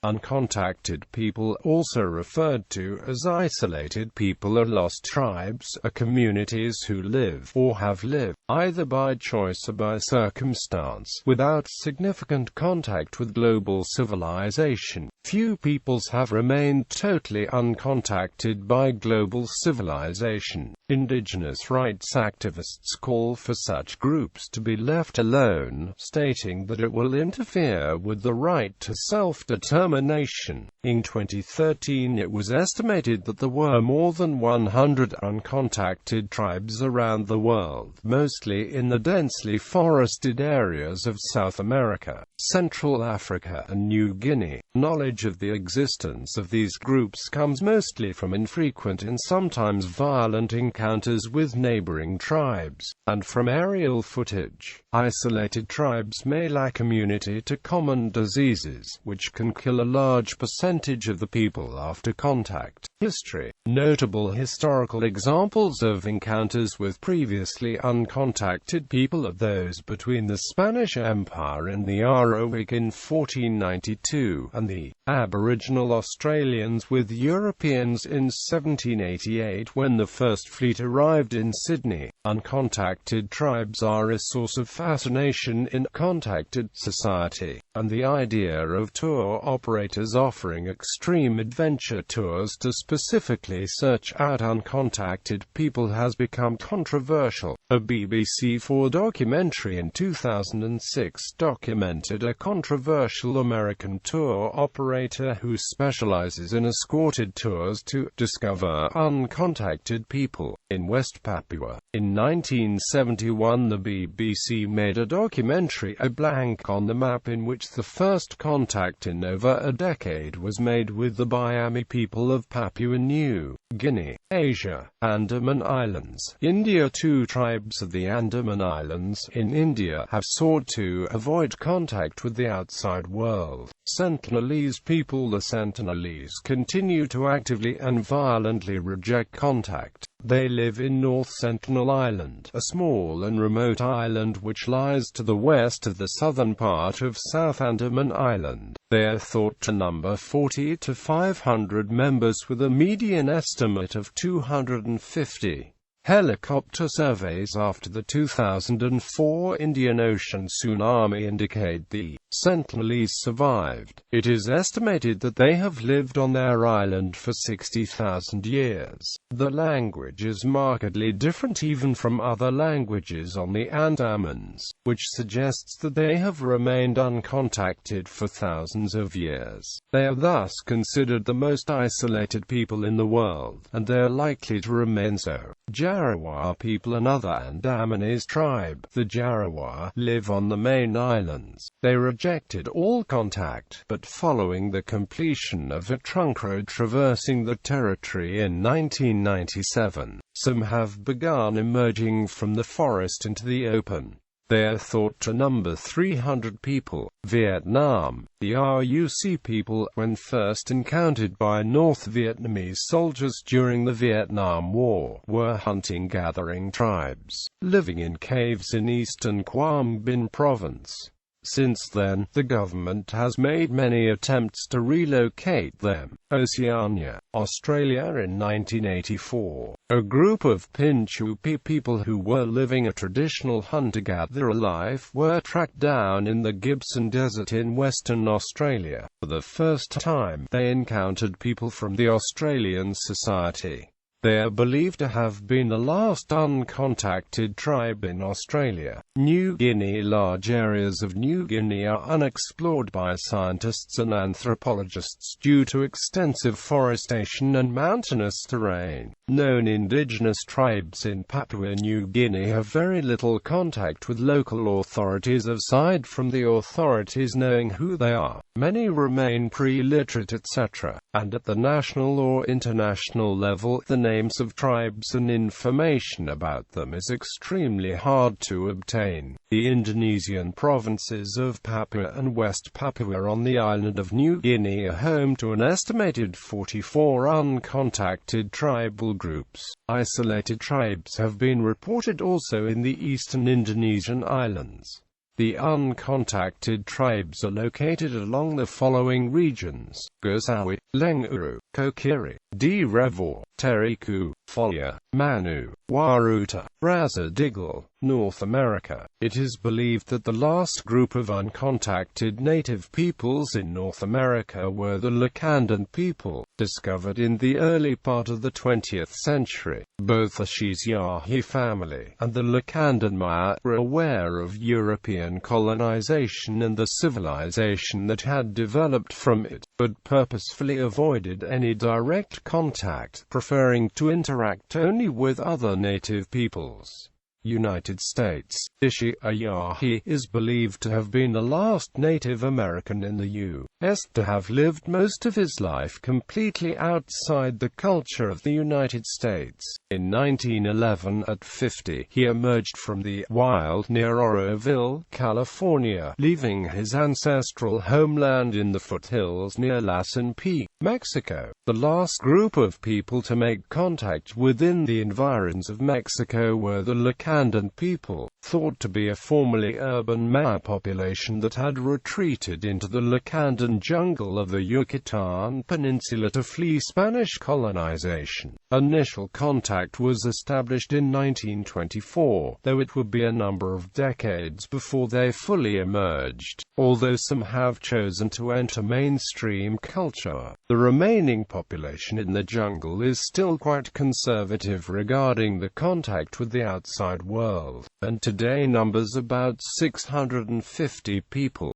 Uncontacted people, also referred to as isolated people, are lost tribes, are communities who live, or have lived, either by choice or by circumstance, without significant contact with global civilization. Few peoples have remained totally uncontacted by global civilization. Indigenous rights activists call for such groups to be left alone, stating that it will interfere with the right to self-determination. In 2013, it was estimated that there were more than 100 uncontacted tribes around the world, mostly in the densely forested areas of South America, Central Africa, and New Guinea. Knowledge of the existence of these groups comes mostly from infrequent and sometimes violent encounters with neighboring tribes, and from aerial footage. Isolated tribes may lack immunity to common diseases, which can kill a large percentage of the people after contact. History. Notable historical examples of encounters with previously uncontacted people are those between the Spanish Empire and the Arawak in 1492, and the Aboriginal Australians with Europeans in 1788 when the first fleet arrived in Sydney. Uncontacted tribes are a source of fascination in contacted society, and the idea of tour operators offering extreme adventure tours to specifically search out uncontacted people has become controversial. A BBC4 documentary in 2006 documented a controversial American tour operator who specializes in escorted tours to discover uncontacted people in West Papua. In 1971, the BBC made a documentary, A Blank on the Map, in which the first contact in over a decade was made with the Miami people of Papua New Guinea, Asia, Andaman Islands, India. Two tribes of the Andaman Islands, in India, have sought to avoid contact with the outside world. Sentinelese people. The Sentinelese continue to actively and violently reject contact. They live in North Sentinel Island, a small and remote island which lies to the west of the southern part of South Andaman Island. They are thought to number 40 to 500 members, with a median estimate of 250. Helicopter surveys after the 2004 Indian Ocean tsunami indicate the Sentinelese survived. It is estimated that they have lived on their island for 60,000 years. The language is markedly different even from other languages on the Andamans, which suggests that they have remained uncontacted for thousands of years. They are thus considered the most isolated people in the world, and they are likely to remain so. Jarawar people. Another Andamanese tribe, the Jarawar, live on the main islands. They rejected all contact, but following the completion of a trunk road traversing the territory in 1997, some have begun emerging from the forest into the open. They are thought to number 300 people. Vietnam. The RUC people, when first encountered by North Vietnamese soldiers during the Vietnam War, were hunting-gathering tribes, living in caves in eastern Quang Binh province. Since then, the government has made many attempts to relocate them. Oceania, Australia. In 1984, a group of Pinchupi people who were living a traditional hunter-gatherer life were tracked down in the Gibson Desert in Western Australia. For the first time, they encountered people from the Australian society. They are believed to have been the last uncontacted tribe in Australia. New Guinea. Large areas of New Guinea are unexplored by scientists and anthropologists due to extensive forestation and mountainous terrain. Known indigenous tribes in Papua New Guinea have very little contact with local authorities aside from the authorities knowing who they are. Many remain pre-literate, etc., and at the national or international level, the names of tribes and information about them is extremely hard to obtain. The Indonesian provinces of Papua and West Papua on the island of New Guinea are home to an estimated 44 uncontacted tribal groups. Isolated tribes have been reported also in the eastern Indonesian islands. The uncontacted tribes are located along the following regions: Gosawi, Lenguru, Kokiri, Direvor, Teriku, Folia, Manu, Waruta, Razadigal, North America. It is believed that the last group of uncontacted native peoples in North America were the Lacandan people, discovered in the early part of the 20th century. Both the Shiziahi family and the Lacandan Maya were aware of European colonization and the civilization that had developed from it, but purposefully avoided any direct contact, preferring to interact only with other native peoples. United States. Ishiayahi is believed to have been the last Native American in the U.S. to have lived most of his life completely outside the culture of the United States. In 1911, at 50, he emerged from the wild near Oroville, California, leaving his ancestral homeland in the foothills near Lassen Peak, Mexico. The last group of people to make contact within the environs of Mexico were the Lacandan people, thought to be a formerly urban Maya population that had retreated into the Lacandan jungle of the Yucatan Peninsula to flee Spanish colonization. Initial contact was established in 1924, though it would be a number of decades before they fully emerged, although some have chosen to enter mainstream culture. The remaining population in the jungle is still quite conservative regarding the contact with the outside world, and today numbers about 650 people.